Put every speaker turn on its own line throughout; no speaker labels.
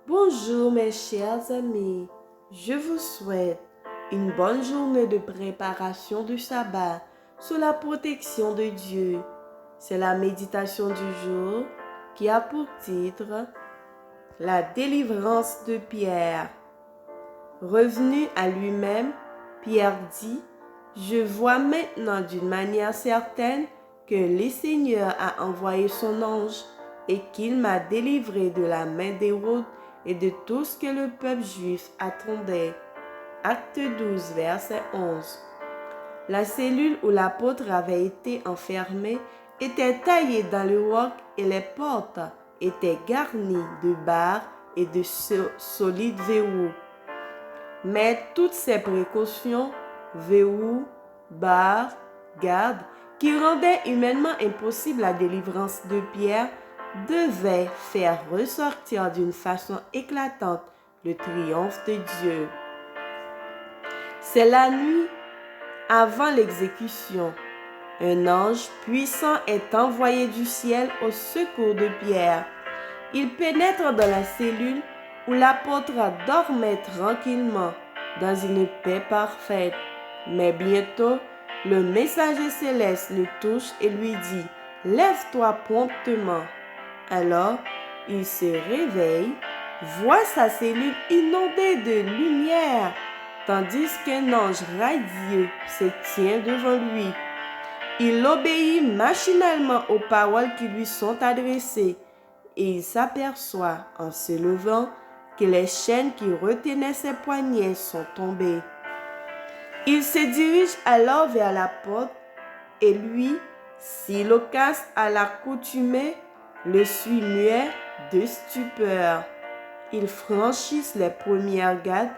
Bonjour mes chers amis, je vous souhaite une bonne journée de préparation du sabbat sous la protection de Dieu. C'est la méditation du jour qui a pour titre La délivrance de Pierre. Revenu à lui-même, Pierre dit, je vois maintenant d'une manière certaine que le Seigneur a envoyé son ange et qu'il m'a délivré de la main d'Hérode et de tout ce que le peuple juif attendait. Acte 12, verset 11. La cellule où l'apôtre avait été enfermé était taillée dans le roc et les portes étaient garnies de barres et de solides verrous. Mais toutes ces précautions, verrous, barres, gardes, qui rendaient humainement impossible la délivrance de Pierre, devaient faire ressortir d'une façon éclatante le triomphe de Dieu. C'est la nuit avant l'exécution. Un ange puissant est envoyé du ciel au secours de Pierre. Il pénètre dans la cellule où l'apôtre dormait tranquillement, dans une paix parfaite. Mais bientôt, le messager céleste le touche et lui dit « Lève-toi promptement ». Alors, il se réveille, voit sa cellule inondée de lumière, tandis qu'un ange radieux se tient devant lui. Il obéit machinalement aux paroles qui lui sont adressées et il s'aperçoit, en se levant, que les chaînes qui retenaient ses poignets sont tombées. Il se dirige alors vers la porte et lui, si loquace à l'accoutumée, le suit muet de stupeur. Ils franchissent les premières gardes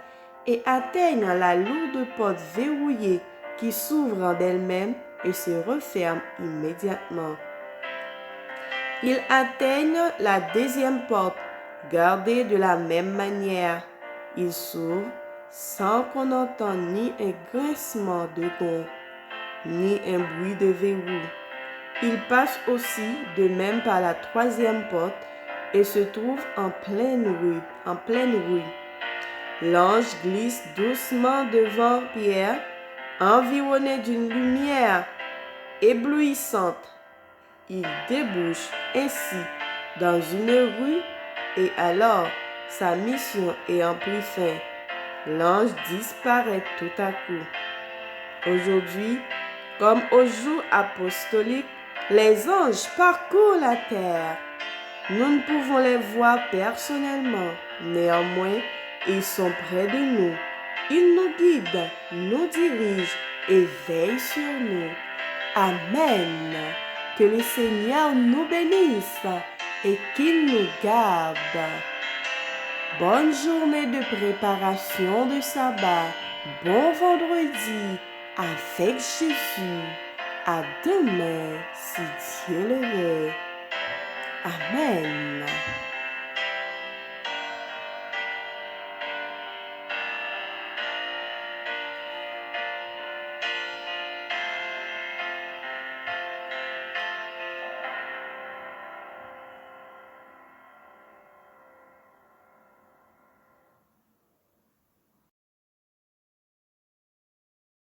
et atteignent la lourde porte verrouillée qui s'ouvre d'elle-même et se referme immédiatement. Ils atteignent la deuxième porte, gardée de la même manière. Ils s'ouvrent sans qu'on entende ni un grincement de gonds, ni un bruit de verrou. Ils passent aussi de même par la troisième porte et se trouvent en pleine rue. L'ange glisse doucement devant Pierre, environné d'une lumière éblouissante. Il débouche ainsi dans une rue et alors, sa mission ayant pris fin, l'ange disparaît tout à coup. Aujourd'hui, comme au jour apostolique, les anges parcourent la terre. Nous ne pouvons les voir personnellement, néanmoins, ils sont près de nous. Ils nous guident, nous dirigent et veillent sur nous. Amen. Que le Seigneur nous bénisse et qu'il nous garde. Bonne journée de préparation de sabbat. Bon vendredi avec Jésus. À demain si Dieu le veut. Amen.